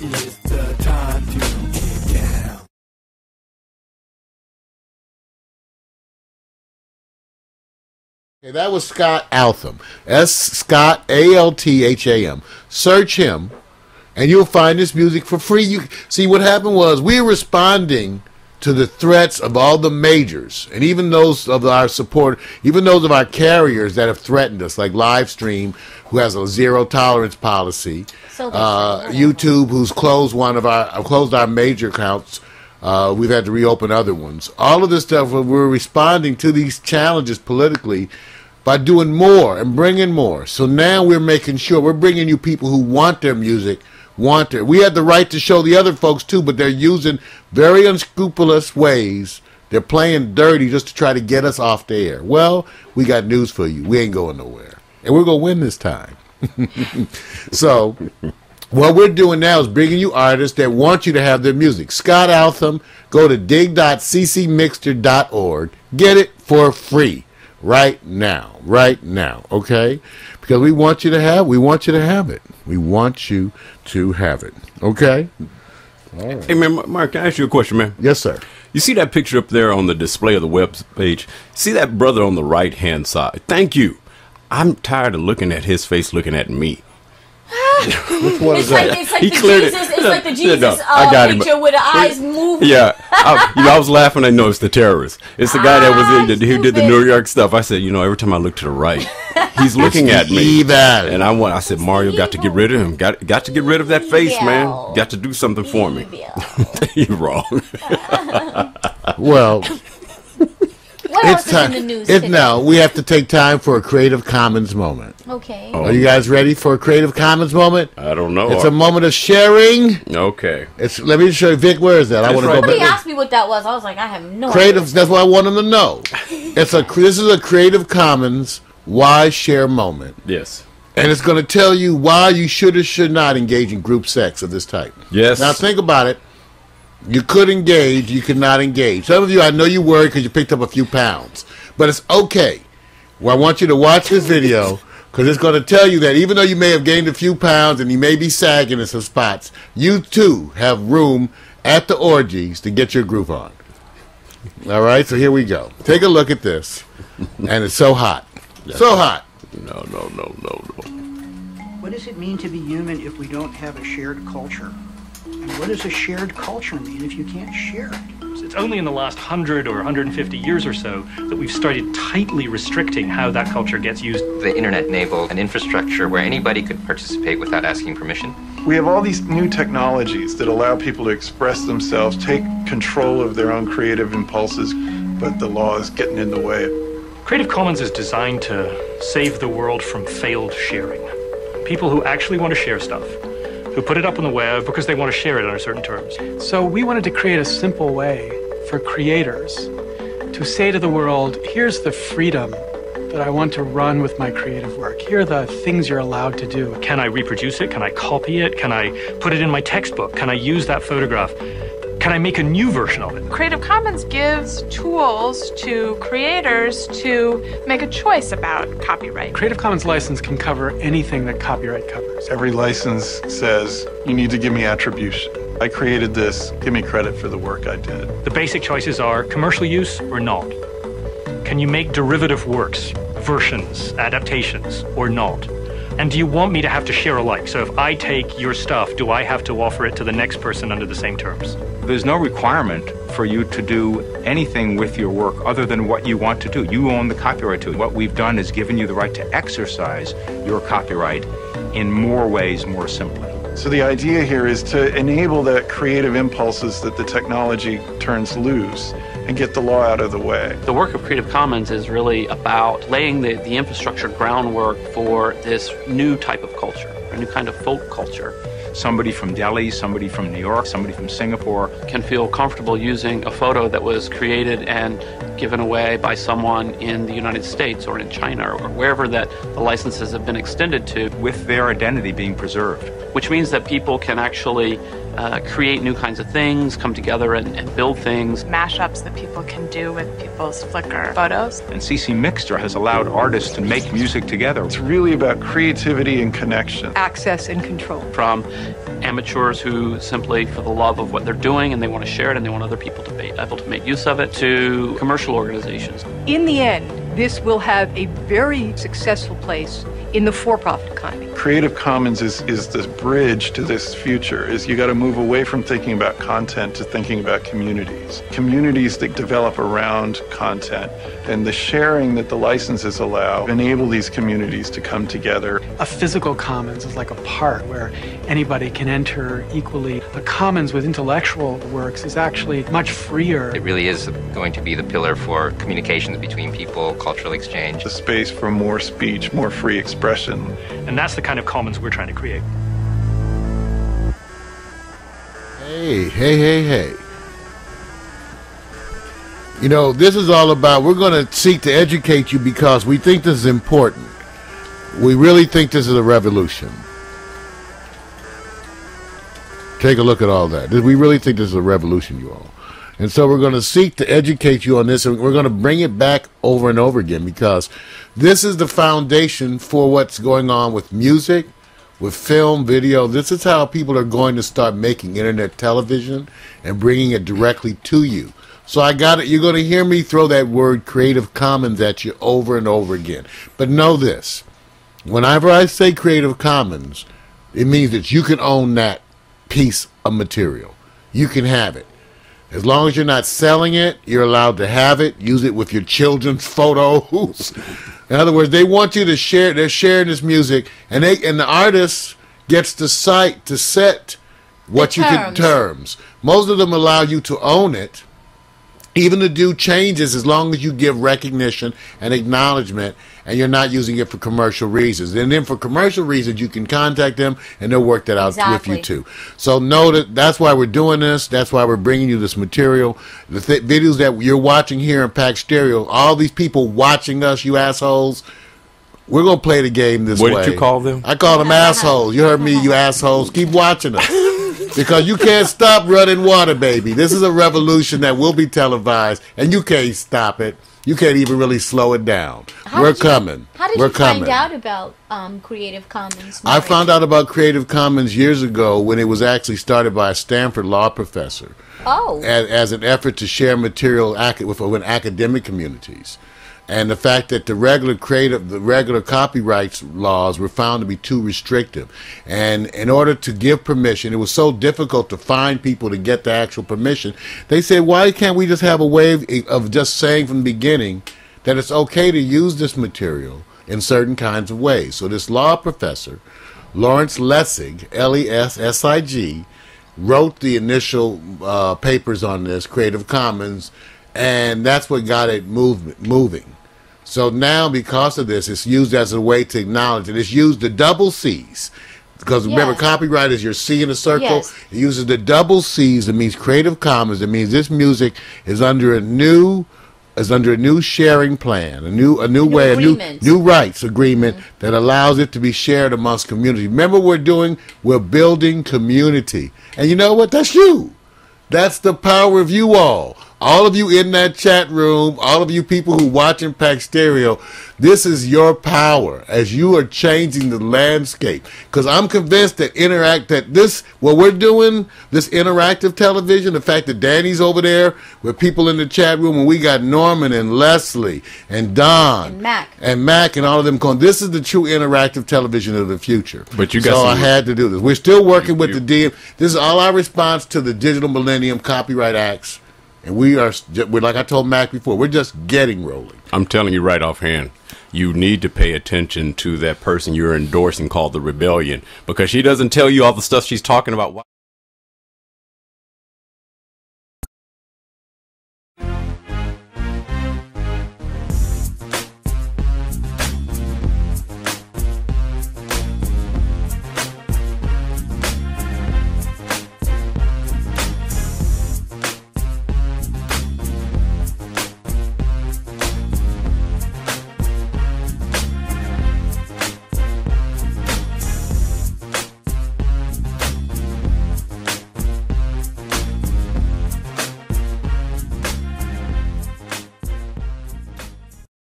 It's the time to get down. Okay, that was Scott Altham. Scott Altham. Search him, and you'll find this music for free. You see, what happened was we were responding to the threats of all the majors, and even those of our support, even those of our carriers that have threatened us, like Livestream, who has a zero tolerance policy, YouTube, who's closed our major accounts. We've had to reopen other ones. All of this stuff, we're responding to these challenges politically by doing more and bringing more. So now we're making sure we're bringing you people who want their music, we had the right to show the other folks too, but they're using very unscrupulous ways. They're playing dirty just to try to get us off the air. Well, we got news for you. We ain't going nowhere. And we're going to win this time. So what we're doing now is bringing you artists that want you to have their music. Scott Altham, go to dig.ccmixter.org. Get it for free right now, okay? Because we want you to have it. We want you to have it, okay? All right. Hey, man, Mark, can I ask you a question, man? Yes, sir. You see that picture up there on the display of the web page? See that brother on the right-hand side? Thank you. I'm tired of looking at his face looking at me. Which one is that? It's like the Jesus. It's like the Jesus picture with the eyes moving. Yeah, I was laughing. I know it's the terrorist. It's the guy that was who did the New York stuff. I said, every time I look to the right, he's looking at me. And I said, Mario, got to get rid of him. Got to get rid of that face, man. Got to do something for me. You're wrong. Well. What else is in the news today? Now, we have to take time for a Creative Commons moment. Okay. Are you guys ready for a Creative Commons moment? I don't know. It's a moment of sharing. Okay. Let me show you, Vic, where is that? I want to go back. Somebody asked me what that was. I was like, I have no idea. That's what I want them to know. This is a Creative Commons why share moment. Yes. And it's going to tell you why you should or should not engage in group sex of this type. Yes. Now, think about it. You could engage, you could not engage. Some of you, I know you worried because you picked up a few pounds. But it's okay. Well, I want you to watch this video because it's going to tell you that even though you may have gained a few pounds and you may be sagging in some spots, you too have room at the orgies to get your groove on. All right, so here we go. Take a look at this. And it's so hot. So hot. No. What does it mean to be human if we don't have a shared culture? And what does a shared culture mean if you can't share it? It's only in the last 100 or 150 years or so that we've started tightly restricting how that culture gets used. The internet enabled an infrastructure where anybody could participate without asking permission. We have all these new technologies that allow people to express themselves, take control of their own creative impulses, but the law is getting in the way. Creative Commons is designed to save the world from failed sharing. People who actually want to share stuff, who put it up on the web because they want to share it on certain terms. So we wanted to create a simple way for creators to say to the world, here's the freedom that I want to run with my creative work. Here are the things you're allowed to do. Can I reproduce it? Can I copy it? Can I put it in my textbook? Can I use that photograph? Can I make a new version of it? Creative Commons gives tools to creators to make a choice about copyright. Creative Commons license can cover anything that copyright covers. Every license says, you need to give me attribution. I created this, give me credit for the work I did. The basic choices are commercial use or not. Can you make derivative works, versions, adaptations, or not? And do you want me to have to share alike? So if I take your stuff, do I have to offer it to the next person under the same terms? There's no requirement for you to do anything with your work other than what you want to do. You own the copyright to it. What we've done is given you the right to exercise your copyright in more ways, more simply. So the idea here is to enable that creative impulses that the technology turns loose and get the law out of the way. The work of Creative Commons is really about laying the infrastructure groundwork for this new type of culture, a new kind of folk culture. Somebody from Delhi, somebody from New York, somebody from Singapore can feel comfortable using a photo that was created and given away by someone in the United States or in China or wherever that the licenses have been extended to. With their identity being preserved. Which means that people can actually create new kinds of things, come together and build things. Mashups that people can do with people's Flickr photos. And CC Mixter has allowed artists to make music together. It's really about creativity and connection. Access and control. From amateurs who simply, for the love of what they're doing, and they want to share it and they want other people to be able to make use of it, to commercial organizations. In the end, this will have a very successful place in the for-profit economy. Creative Commons is the bridge to this future. Is you got to move away from thinking about content to thinking about communities. Communities that develop around content, and the sharing that the licenses allow enable these communities to come together. A physical commons is like a park where anybody can enter equally. A commons with intellectual works is actually much freer. It really is going to be the pillar for communications between people, cultural exchange. A space for more speech, more free expression. And that's the kind of commons we're trying to create. Hey. You know, this is all about, we're going to seek to educate you because we think this is important. We really think this is a revolution. Take a look at all that. We really think this is a revolution, you all. And so we're going to seek to educate you on this, and we're going to bring it back over and over again because this is the foundation for what's going on with music, with film, video. This is how people are going to start making internet television and bringing it directly to you. So I got it. You're going to hear me throw that word Creative Commons at you over and over again. But know this. Whenever I say Creative Commons, it means that you can own that piece of material. You can have it. As long as you're not selling it, you're allowed to have it. Use it with your children's photos. In other words, they want you to share. They're sharing this music, and the artist gets to set what you can terms. Most of them allow you to own it, even to do changes, as long as you give recognition and acknowledgement, and you're not using it for commercial reasons. And then for commercial reasons, you can contact them, and they'll work that out with you too. So know that's why we're doing this. That's why we're bringing you this material. The videos that you're watching here in Pack Stereo, all these people watching us, you assholes, we're going to play the game this way. What did you call them? I call them assholes. You heard me, you assholes. Keep watching us. Because you can't stop running water, baby. This is a revolution that will be televised, and you can't stop it. You can't even really slow it down. We're coming. How did you find out about Creative Commons? I found out about Creative Commons years ago when it was actually started by a Stanford law professor. Oh. As an effort to share material with academic communities. And the fact that the regular copyright laws were found to be too restrictive. And in order to give permission, it was so difficult to find people to get the actual permission. They said, why can't we just have a way of just saying from the beginning that it's okay to use this material in certain kinds of ways? So this law professor, Lawrence Lessig, L-E-S-S-I-G, wrote the initial papers on this, Creative Commons, and that's what got it moving. So now, because of this, it's used as a way to acknowledge it. It's used the double C's. Because remember, copyright is your C in a circle. Yes. It uses the double C's. It means Creative Commons. It means this music is under a new sharing plan, a new way, a new rights agreement that allows it to be shared amongst community. Remember, we're building community. And you know what? That's you. That's the power of you all. All of you in that chat room, all of you people who watch Impact Stereo, this is your power as you are changing the landscape. Because I'm convinced that what we're doing, this interactive television, the fact that Danny's over there with people in the chat room, and we got Norman and Leslie and Don and Mac and all of them going, this is the true interactive television of the future. But you got I had to do this. We're still working with the DM. This is all our response to the Digital Millennium Copyright Acts. And we're like I told Mac before, we're just getting rolling. I'm telling you right offhand, you need to pay attention to that person you're endorsing called the Rebellion, because she doesn't tell you all the stuff she's talking about.